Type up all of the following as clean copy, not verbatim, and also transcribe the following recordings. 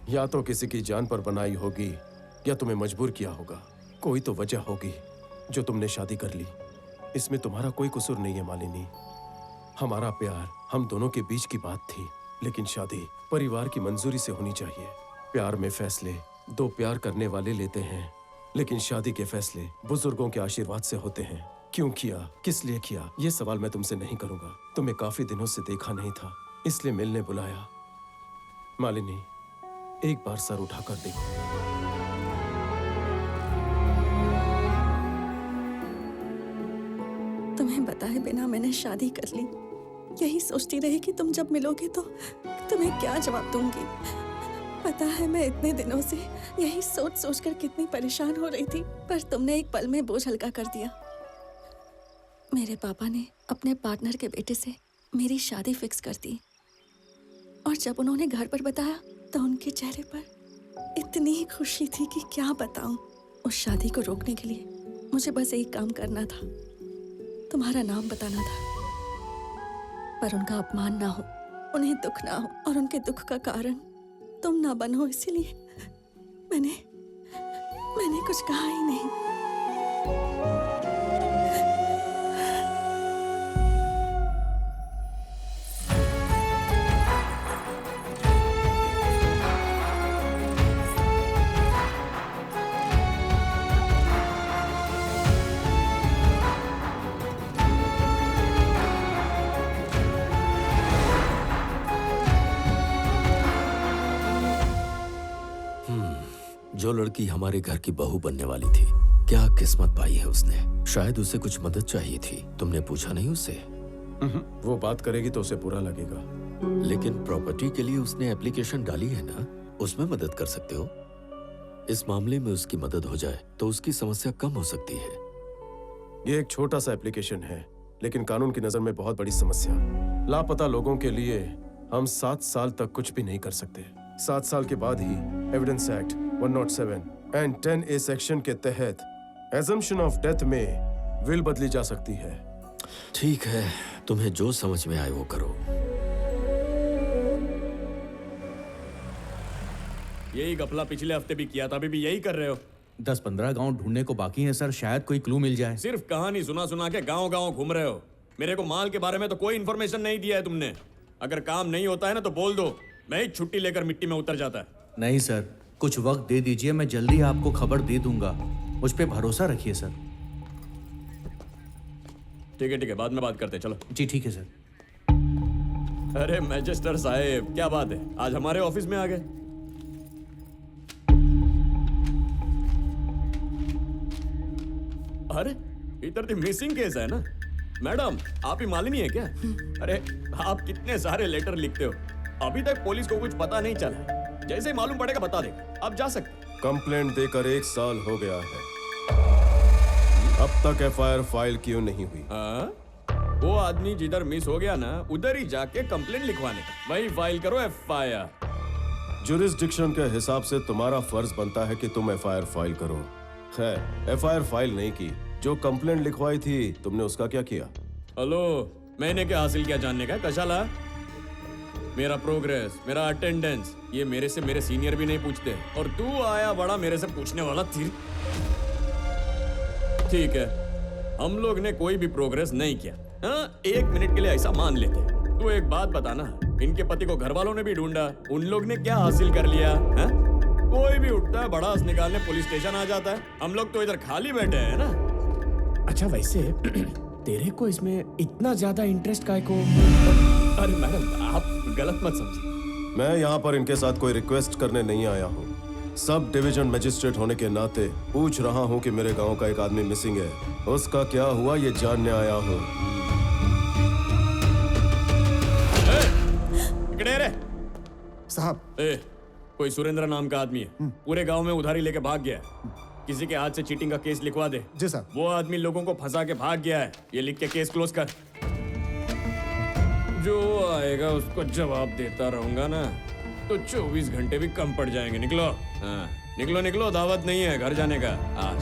या तो किसी की जान पर बनाई होगी या तुम्हें मजबूर किया होगा। कोई तो वजह होगी जो तुमने शादी कर ली। इसमें तुम्हारा कोई कसूर नहीं है मालिनी। हमारा प्यार हम दोनों के बीच की बात थी, लेकिन शादी परिवार की मंजूरी से होनी चाहिए। प्यार में फैसले दो प्यार करने वाले लेते हैं, लेकिन शादी के फैसले बुजुर्गों के आशीर्वाद से होते हैं। क्यों किया, किस लिए किया, ये सवाल मैं तुमसे नहीं करूंगा। तुम्हें काफी दिनों से देखा नहीं था, इसलिए मिलने बुलाया। मालिनी, एक बार सर उठाकर देखो। तुम्हें बताए बिना मैंने शादी कर ली। यही सोचती रही कि तुम जब मिलोगे तो तुम्हें क्या जवाब दूंगी। पता है मैं इतने दिनों से यही सोच सोच कर कितनी परेशान हो रही थी, पर तुमने एक पल में बोझ हल्का कर दिया। मेरे पापा ने अपने पार्टनर के बेटे से मेरी शादी फिक्स कर दी, और जब उन्होंने घर पर बताया तो उनके चेहरे पर इतनी खुशी थी कि क्या बताऊं। उस शादी को रोकने के लिए मुझे बस एक काम करना था, तुम्हारा नाम बताना था, पर उनका अपमान ना हो, उन्हें दुख ना हो, और उनके दुख का कारण तुम ना बनो, इसीलिए मैंने कुछ कहा ही नहीं। जो लड़की हमारे घर की बहू बनने वाली थी, क्या किस्मत पाई है उसने। शायद उसे कुछ मदद चाहिए थी, तुमने पूछा नहीं उससे? वो बात करेगी तो उसे बुरा लगेगा। लेकिन प्रॉपर्टी के लिए उसने एप्लीकेशन डाली है ना, उसमें मदद कर सकते हो। इस मामले में उसकी मदद हो जाए तो उसकी समस्या कम हो सकती है। ये एक छोटा सा एप्लीकेशन है, लेकिन कानून की नजर में बहुत बड़ी समस्या। लापता लोगों के लिए हम 7 साल तक कुछ भी नहीं कर सकते। 7 साल के बाद ही evidence act 107 and 10A section के तहत एजम्पशन ऑफ डेथ में विल बदली जा सकती है। ठीक है, तुम्हें जो समझ में आए वो करो। यही गफला पिछले हफ्ते भी किया था, अभी भी यही कर रहे हो। 10-15 गांव ढूंढने को बाकी है सर, शायद कोई क्लू मिल जाए। सिर्फ कहानी सुना सुना के गांव गांव घूम रहे हो। मेरे को माल के बारे में तो कोई इन्फॉर्मेशन नहीं दिया है तुमने। अगर काम नहीं होता है ना तो बोल दो, मैं ही छुट्टी लेकर मिट्टी में उतर जाता है। नहीं सर, कुछ वक्त दे दीजिए, मैं जल्दी आपको खबर दे दूंगा। मुझ पे भरोसा रखिए सर। ठीक है, बाद में बात करते हैं, चलो। जी ठीक है सर। अरे मैजिस्टर साहब, क्या बात है, आज हमारे ऑफिस में आ गए। अरे इधर तो मिसिंग केस है ना। मैडम, आप ही मालिनी है क्या? अरे आप कितने सारे लेटर लिखते हो, अभी तक पुलिस को कुछ पता नहीं चला। जैसे ही मालूम पड़ेगा बता देगा, आप जा सकते। कंप्लेंट देकर 1 साल हो गया है, अब तक FIR फाइल क्यों नहीं हुई? वो आदमी जिधर मिस हो गया ना, उधर ही जाके कंप्लेंट लिखवाने का, वही फाइल करो FIR। जुरिस्डिक्शन के हिसाब से तुम्हारा फर्ज बनता है कि तुम FIR फाइल करो। खैर, FIR फाइल नहीं की, जो कंप्लेंट लिखवाई थी तुमने उसका क्या किया? हेलो, मैंने क्या हासिल किया जानने का? कशाला? मेरा प्रोग्रेस, मेरा अटेंडेंस, ये मेरे से मेरे सीनियर भी नहीं पूछते, और तू आया बड़ा मेरे से पूछने वाला थी। ठीक है, हम लोग ने कोई भी प्रोग्रेस नहीं किया। हाँ, 1 मिनट के लिए ऐसा मान लेते। तू एक बात बताना, इनके पति को घर वालों ने भी ढूंढा, उन लोग ने क्या हासिल कर लिया? हाँ? कोई भी उठता है बड़ास निकालने पुलिस स्टेशन आ जाता है, हम लोग तो इधर खाली बैठे हैं ना। अच्छा वैसे तेरे को इसमें इतना ज्यादा इंटरेस्ट काहे को? अरे मैडम, आप गलत मत समझिए। मैं यहाँ पर इनके साथ कोई रिक्वेस्ट करने नहीं आया हूँ। सब डिवीजन मजिस्ट्रेट होने के नाते पूछ रहा हूँ कि मेरे गांव का एक आदमी मिसिंग है, उसका क्या हुआ ये जानने आया हूँ। इकड़े रे साहब। कोई सुरेंद्र नाम का आदमी है, पूरे गांव में उधारी लेके भाग गया है। किसी के हाथ से चीटिंग का केस लिखवा दे। जी साहब। वो आदमी लोगों को फंसा के भाग गया है, ये लिख के केस क्लोज कर। जो आएगा उसको जवाब देता रहूंगा ना तो 24 घंटे भी कम पड़ जाएंगे। निकलो, हाँ निकलो निकलो, दावत नहीं है घर जाने का। आज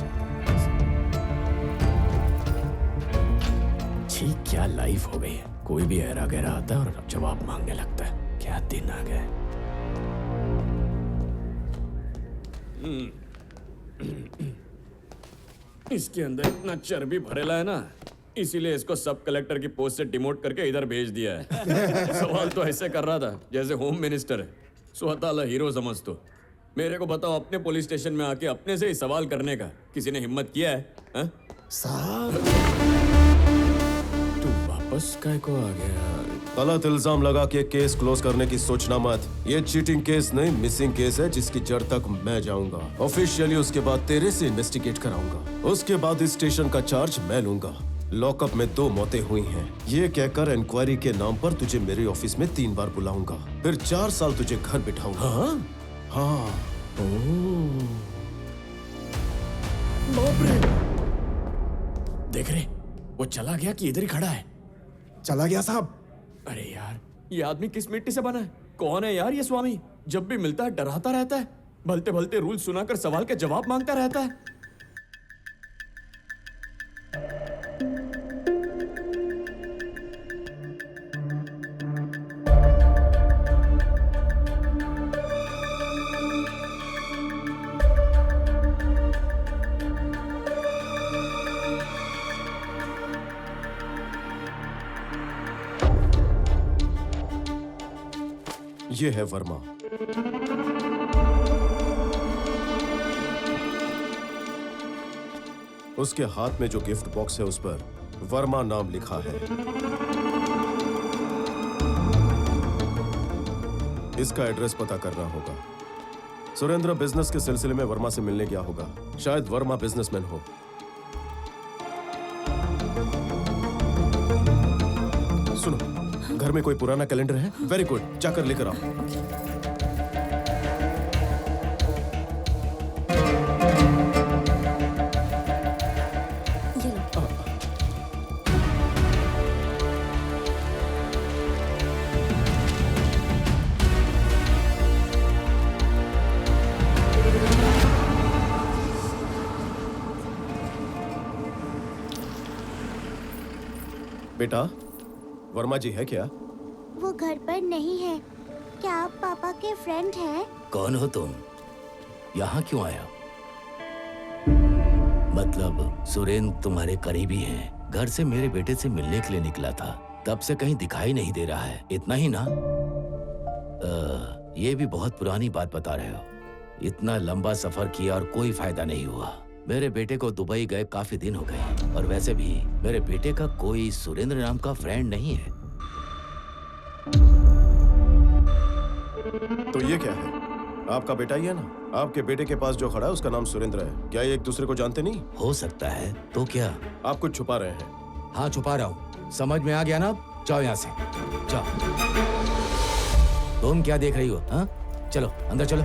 ठीक क्या लाइफ हो गई है, कोई भी ऐरा गहरा आता है और जवाब मांगने लगता है। क्या दिन आ गए। इसके अंदर इतना चर्बी भरेला है ना, इसीलिए इसको सब कलेक्टर की पोस्ट से डिमोट करके इधर भेज दिया है। सवाल तो ऐसे कर रहा था जैसे होम मिनिस्टर है, स्वतः हीरो समझ तो। मेरे को बताओ, अपने पुलिस स्टेशन में आके अपने से ही सवाल करने का किसी ने हिम्मत किया है? हा? साहब, तू वापस काय को आ गया? गलत इल्जाम लगा के केस क्लोज करने की सोचना मत। ये चीटिंग केस नहीं, मिसिंग केस है जिसकी जड़ तक मैं जाऊंगा। ऑफिशियली उसके बाद तेरे से इन्वेस्टिगेट कराऊंगा। उसके बाद इस स्टेशन का चार्ज मैं लूंगा। लॉकअप में 2 मौतें हुई हैं। ये कहकर इंक्वायरी के नाम पर तुझे मेरे ऑफिस में 3 बार बुलाऊंगा, फिर 4 साल तुझे घर बिठाऊंगा। हाँ। देख रहे, वो चला गया कि इधर ही खड़ा है? चला गया साहब। अरे यार, ये आदमी किस मिट्टी से बना है? कौन है यार ये स्वामी? जब भी मिलता है डराता रहता है, भलते भलते रूल सुनाकर सवाल के जवाब मांगता रहता है। ये है वर्मा। उसके हाथ में जो गिफ्ट बॉक्स है उस पर वर्मा नाम लिखा है। इसका एड्रेस पता करना होगा। सुरेंद्र बिजनेस के सिलसिले में वर्मा से मिलने गया होगा। शायद वर्मा बिजनेसमैन हो। सुनो, घर में कोई पुराना कैलेंडर है? वेरी गुड, जाकर लेकर आओ। ये लो। बेटा, वर्मा जी है क्या? वो घर पर नहीं है। क्या आप पापा के फ्रेंड हैं? कौन हो तुम? यहाँ क्यों आया? मतलब सुरेंद्र तुम्हारे करीबी हैं। घर से मेरे बेटे से मिलने के लिए निकला था, तब से कहीं दिखाई नहीं दे रहा है। इतना ही ना? ये भी बहुत पुरानी बात बता रहे हो। इतना लंबा सफर किया और कोई फायदा नहीं हुआ। मेरे बेटे को दुबई गए काफी दिन हो गए, और वैसे भी मेरे बेटे का कोई सुरेंद्र नाम का फ्रेंड नहीं है। तो ये क्या है? आपका बेटा ही है ना? आपके बेटे के पास जो खड़ा है उसका नाम सुरेंद्र है। क्या ये एक दूसरे को जानते नहीं? हो सकता है। तो क्या? आप कुछ छुपा रहे हैं। हाँ, छुपा रहा हूँ। समझ में आ गया ना? जाओ यहाँ से, जाओ। तुम क्या देख रही हो? हाँ, चलो अंदर चलो।